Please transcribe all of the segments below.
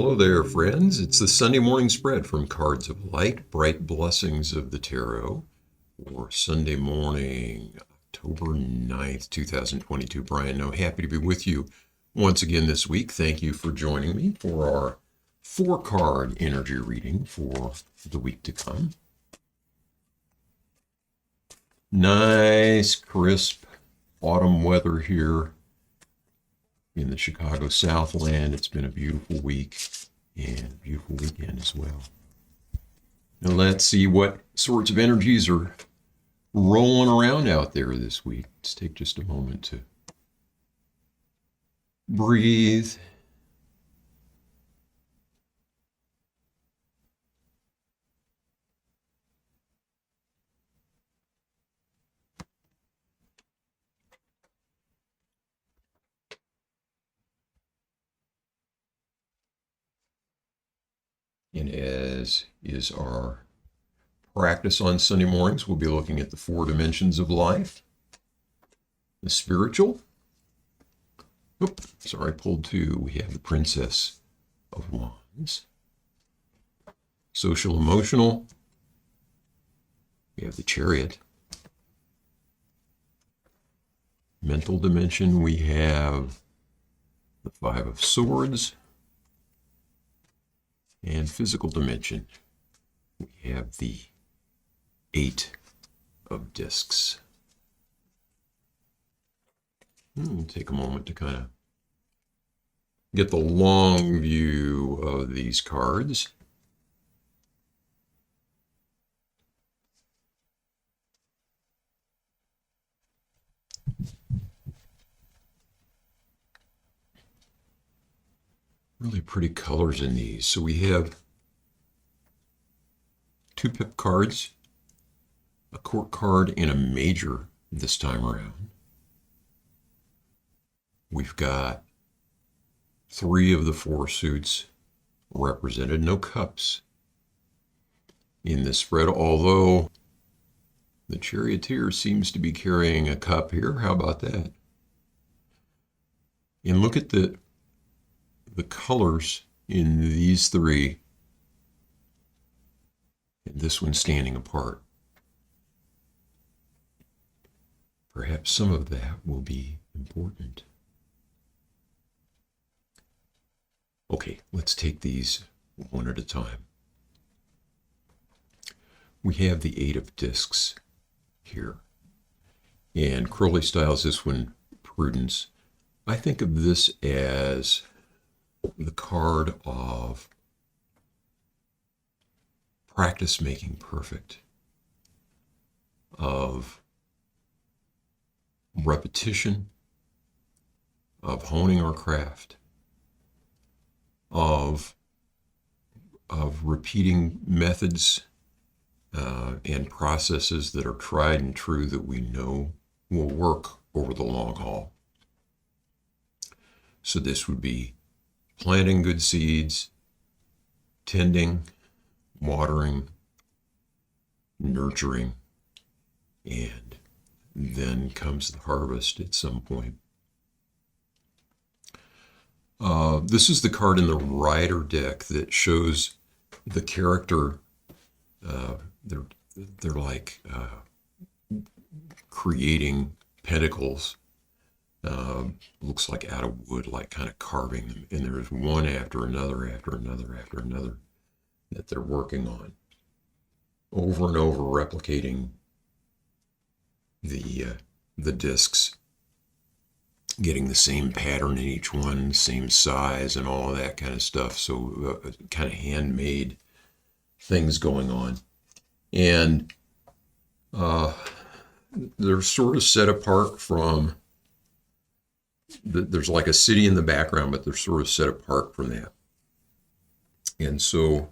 Hello there, friends. It's the Sunday morning spread from Cards of Light, Bright Blessings of the Tarot, for Sunday morning, October 9th, 2022. Brian No, happy to be with you once again this week. Thank you for joining me for our 4-card energy reading for the week to come. Nice, crisp autumn weather here in the Chicago Southland. It's been a beautiful week and a beautiful weekend as well. Now let's see what sorts of energies are rolling around out there this week. Let's take just a moment to breathe. And as is our practice on Sunday mornings, we'll be looking at the 4 dimensions of life. The spiritual. I pulled 2. We have the Princess of Wands. Social emotional. We have the Chariot. Mental dimension, we have the 5 of Swords. And physical dimension, we have the 8 of Discs. We'll take a moment to kind of get the long view of these cards. Really pretty colors in these. So we have 2 pip cards, a court card, and a major this time around. We've got 3 of the 4 suits represented, no cups in this spread, although the charioteer seems to be carrying a cup here. How about that? And look at the colors in these 3, and this one standing apart. Perhaps some of that will be important. Okay, let's take these one at a time. We have the 8 of Discs here, and Crowley styles this one Prudence. I think of this as the card of practice making perfect, of repetition, of honing our craft, of repeating methods and processes that are tried and true that we know will work over the long haul. So this would be planting good seeds, tending, watering, nurturing, and then comes the harvest at some point. This is the card in the Rider deck that shows the character. They're like creating pentacles. Looks like out of wood, like kind of carving them. And there's one after another, after another, after another that they're working on. Over and over, replicating the discs, getting the same pattern in each one, same size and all of that kind of stuff. So kind of handmade things going on. And they're sort of set apart from there's like a city in the background, but they're sort of set apart from that. And so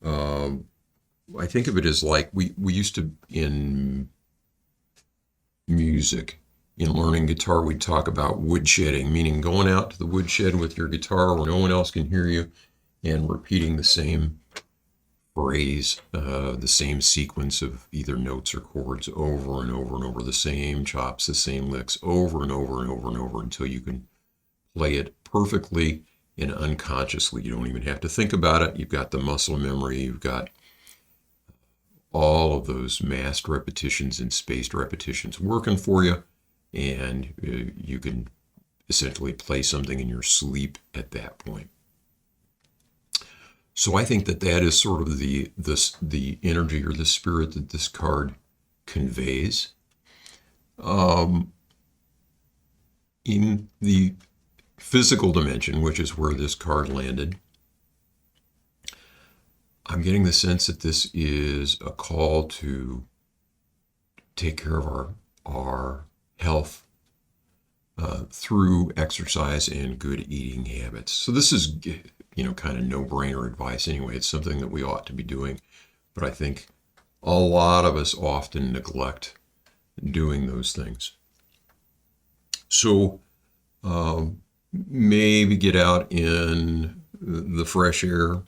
I think of it as like we used to, in music, in learning guitar, we'd talk about woodshedding, meaning going out to the woodshed with your guitar where no one else can hear you and repeating the same phrase, the same sequence of either notes or chords over and over and over, the same chops, the same licks over and over and over and over until you can play it perfectly and unconsciously. You don't even have to think about it. You've got the muscle memory. You've got all of those massed repetitions and spaced repetitions working for you, and you can essentially play something in your sleep at that point. So I think that that is sort of the energy or the spirit that this card conveys. In the physical dimension, which is where this card landed, I'm getting the sense that this is a call to take care of our health through exercise and good eating habits. So this is, kind of no-brainer advice anyway. It's something that we ought to be doing, but I think a lot of us often neglect doing those things. So maybe get out in the fresh air,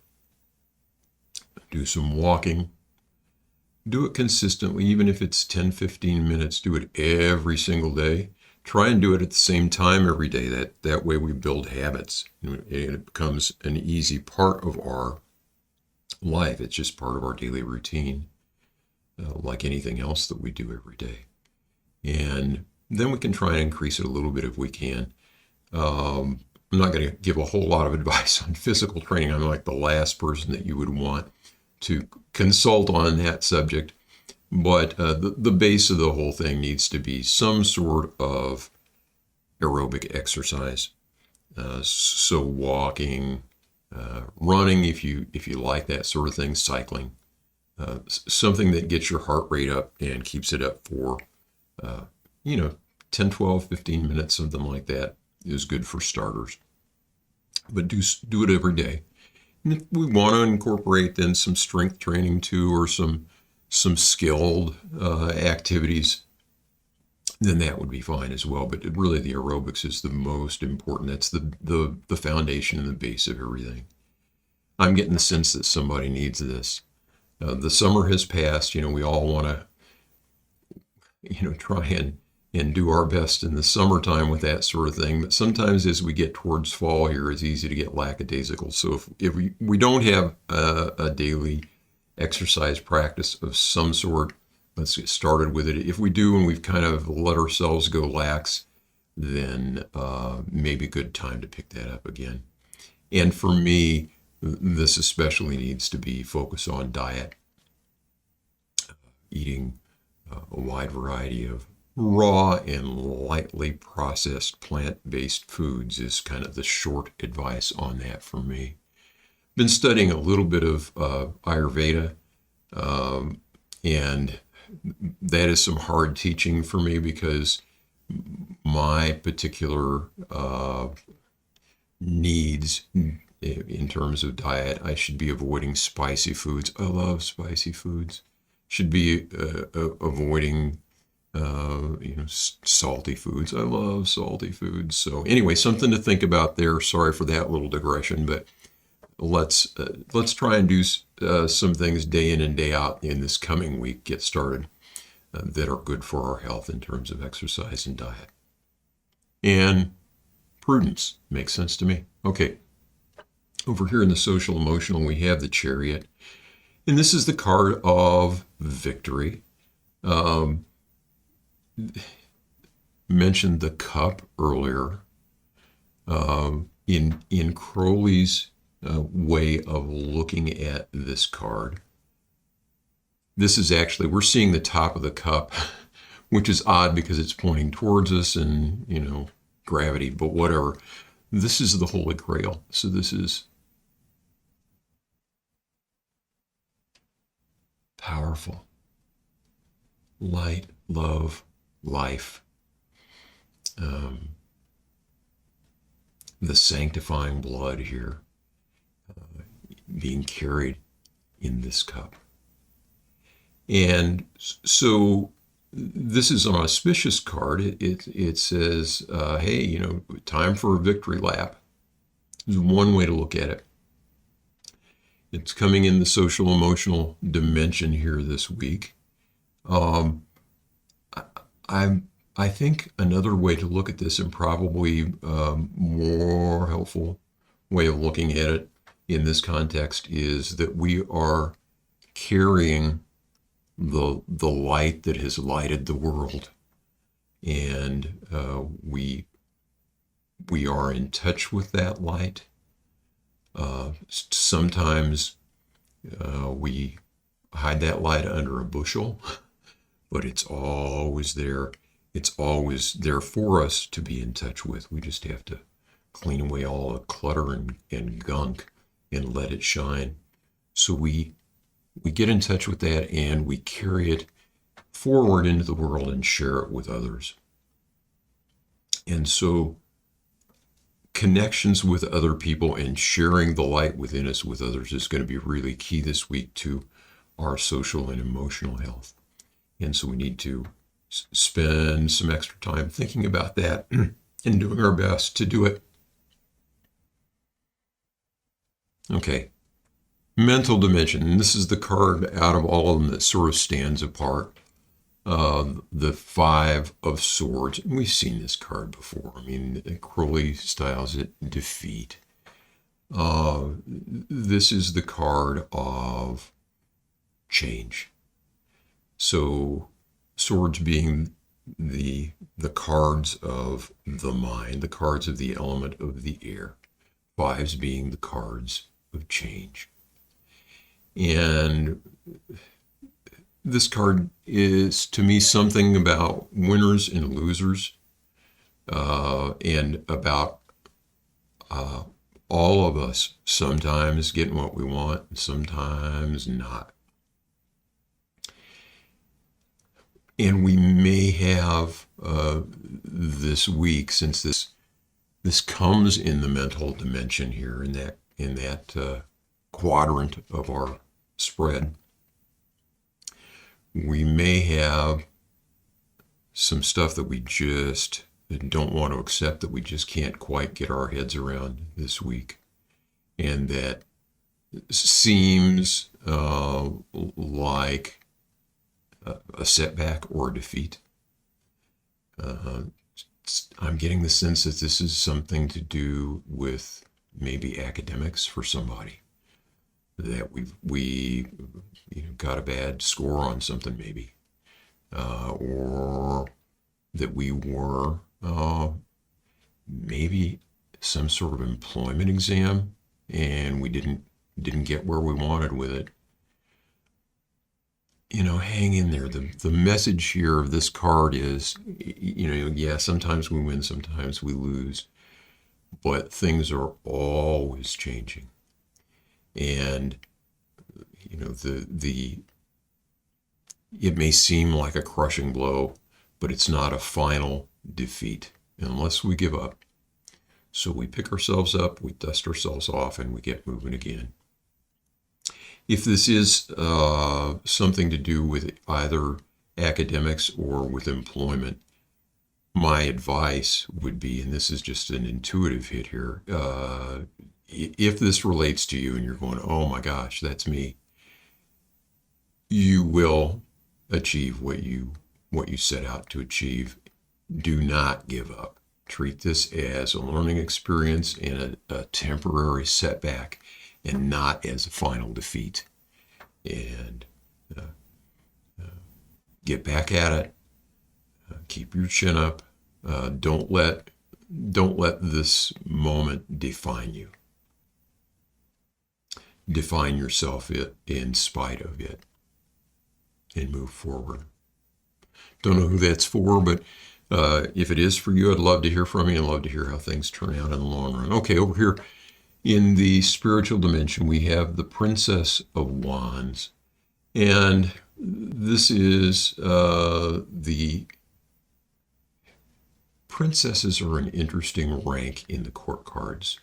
do some walking, do it consistently, even if it's 10, 15 minutes, do it every single day. Try and do it at the same time every day. That way we build habits. It becomes an easy part of our life. It's just part of our daily routine, like anything else that we do every day. And then we can try and increase it a little bit if we can. I'm not going to give a whole lot of advice on physical training. I'm like the last person that you would want to consult on that subject. But the base of the whole thing needs to be some sort of aerobic exercise. So walking, running, if you like that sort of thing, cycling, something that gets your heart rate up and keeps it up for 10, 12, 15 minutes, something like that is good for starters. But do it every day. And if we want to incorporate then some strength training too, or some skilled activities, then that would be fine as well. But really the aerobics is the most important. That's the foundation and the base of everything. I'm getting the sense that somebody needs this. The summer has passed. We all want to, try and do our best in the summertime with that sort of thing. But sometimes as we get towards fall here, it's easy to get lackadaisical. So if we don't have a daily exercise practice of some sort, let's get started with it. If we do and we've kind of let ourselves go lax, then maybe a good time to pick that up again. And for me, this especially needs to be focused on diet, eating a wide variety of raw and lightly processed plant-based foods is kind of the short advice on that for me. Been studying a little bit of Ayurveda, and that is some hard teaching for me because my particular needs in terms of diet, I should be avoiding spicy foods. I love spicy foods. Should be avoiding salty foods. I love salty foods. So anyway, something to think about there. Sorry for that little digression, but let's try and do some things day in and day out in this coming week, get started, that are good for our health in terms of exercise and diet. And prudence makes sense to me. Okay, over here in the social emotional, we have the Chariot. And this is the card of victory. Mentioned the cup earlier. In Crowley's way of looking at this card, this is actually, we're seeing the top of the cup, which is odd because it's pointing towards us and, gravity, but whatever. This is the Holy Grail. So this is powerful. Light, love, life. The sanctifying blood here being carried in this cup. And so this is an auspicious card. It says, hey, time for a victory lap. There's one way to look at it. It's coming in the social emotional dimension here this week. I think another way to look at this, and probably more helpful, way of looking at it in this context is that we are carrying the light that has lighted the world, and we are in touch with that light. Sometimes we hide that light under a bushel, but it's always there. It's always there for us to be in touch with. We just have to clean away all the clutter and gunk and let it shine. So we get in touch with that and we carry it forward into the world and share it with others. And so connections with other people and sharing the light within us with others is going to be really key this week to our social and emotional health. And so we need to spend some extra time thinking about that and doing our best to do it. Okay, mental dimension. And this is the card out of all of them that sort of stands apart. The Five of Swords. And we've seen this card before. I mean, Crowley styles it defeat. This is the card of change. So swords being the cards of the mind, the cards of the element of the air. Fives being the cards of change. And this card is, to me, something about winners and losers, and about all of us sometimes getting what we want and sometimes not. And we may have this week, since this comes in the mental dimension here, in that quadrant of our spread, we may have some stuff that we just don't want to accept, that we just can't quite get our heads around this week, and that seems like a setback or a defeat. I'm getting the sense that this is something to do with maybe academics for somebody, that we got a bad score on something maybe, or that we were maybe some sort of employment exam and we didn't get where we wanted with it. Hang in there. The message here of this card is, sometimes we win, sometimes we lose, but things are always changing. And, it may seem like a crushing blow, but it's not a final defeat unless we give up. So we pick ourselves up, we dust ourselves off, and we get moving again. If this is something to do with either academics or with employment, my advice would be, and this is just an intuitive hit here, if this relates to you and you're going, oh my gosh, that's me, you will achieve what you set out to achieve. Do not give up. Treat this as a learning experience and a temporary setback, and not as a final defeat. And get back at it. Keep your chin up. Don't let this moment define you. Define yourself in spite of it, and move forward. Don't know who that's for, but if it is for you, I'd love to hear from you and love to hear how things turn out in the long run. Okay, over here in the spiritual dimension, we have the Princess of Wands. And this is the princesses are an interesting rank in the court cards.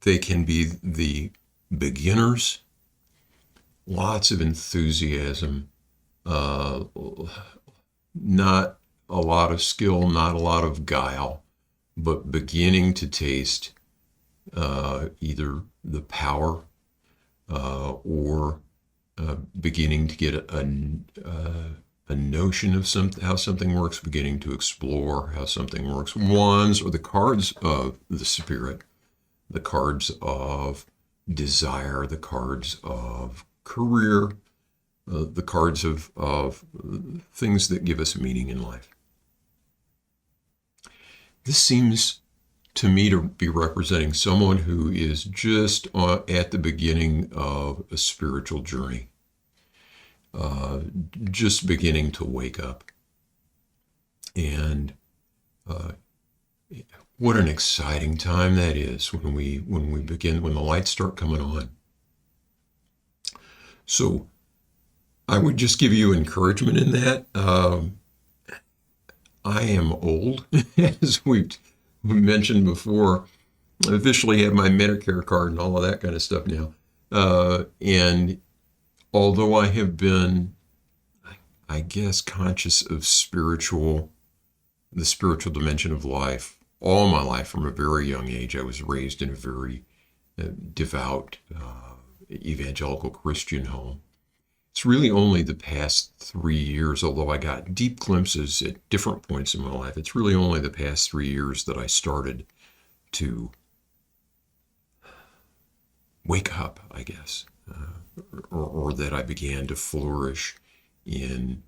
They can be the beginners, lots of enthusiasm, not a lot of skill, not a lot of guile, but beginning to taste either the power or beginning to get a notion of how something works, beginning to explore how something works. Wands are the cards of the spirit, the cards of desire, the cards of career, the cards of things that give us meaning in life. This seems to me to be representing someone who is just at the beginning of a spiritual journey, just beginning to wake up. And what an exciting time that is when we begin, when the lights start coming on. So I would just give you encouragement in that. I am old, as we mentioned before. I officially have my Medicare card and all of that kind of stuff now. And although I have been, I guess, conscious of the spiritual dimension of life all my life from a very young age. I was raised in a very devout evangelical Christian home. It's really only the past 3 years, although I got deep glimpses at different points in my life, it's really only the past 3 years that I started to wake up, I guess, or that I began to flourish in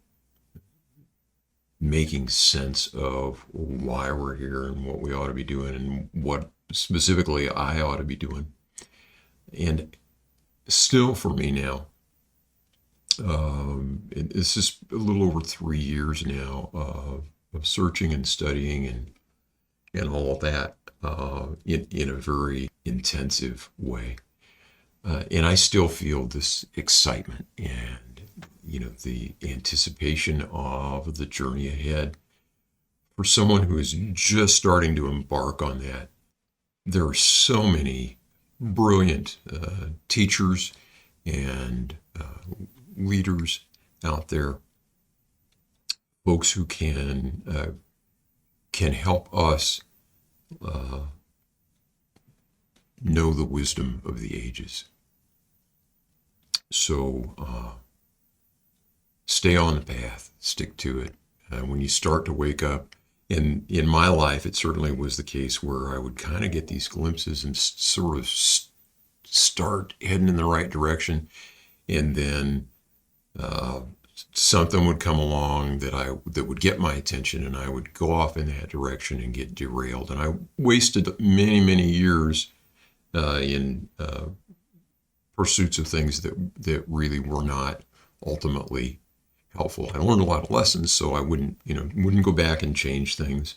making sense of why we're here and what we ought to be doing and what specifically I ought to be doing. And still for me now, it's just a little over 3 years now of searching and studying and all of that in a very intensive way. And I still feel this excitement and, the anticipation of the journey ahead. For someone who is just starting to embark on that, there are so many brilliant teachers and leaders out there, folks who can help us know the wisdom of the ages. So stay on the path, stick to it. When you start to wake up, and in my life, it certainly was the case where I would kind of get these glimpses and sort of start heading in the right direction, and then something would come along that would get my attention, and I would go off in that direction and get derailed. And I wasted many, many years in pursuits of things that really were not ultimately helpful. I learned a lot of lessons, so I wouldn't go back and change things.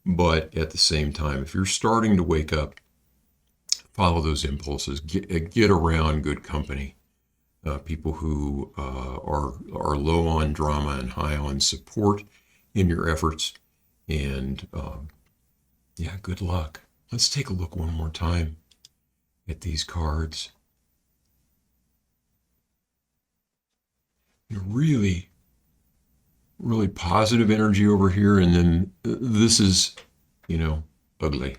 But at the same time, if you're starting to wake up, follow those impulses. Get around good company. People who are low on drama and high on support in your efforts. And good luck. Let's take a look one more time at these cards. Really, really positive energy over here, and then this is, ugly.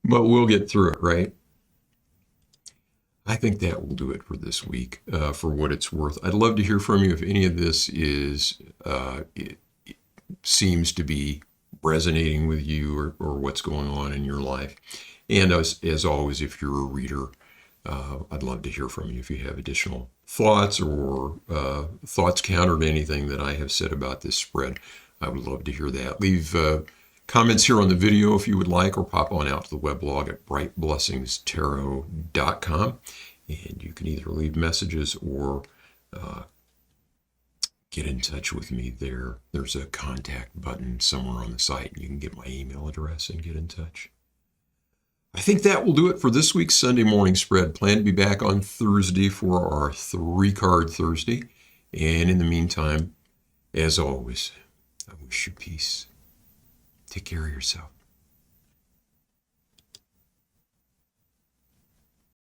But we'll get through it, right? I think that will do it for this week, for what it's worth. I'd love to hear from you if any of this it seems to be resonating with you or what's going on in your life. And as always, if you're a reader, I'd love to hear from you if you have additional thoughts or thoughts counter to anything that I have said about this spread. I would love to hear that. Leave comments here on the video if you would like, or pop on out to the weblog at brightblessingstarot.com. And you can either leave messages or get in touch with me there. There's a contact button somewhere on the site, and you can get my email address and get in touch. I think that will do it for this week's Sunday morning spread. Plan to be back on Thursday for our 3-card Thursday. And in the meantime, as always, I wish you peace. Take care of yourself.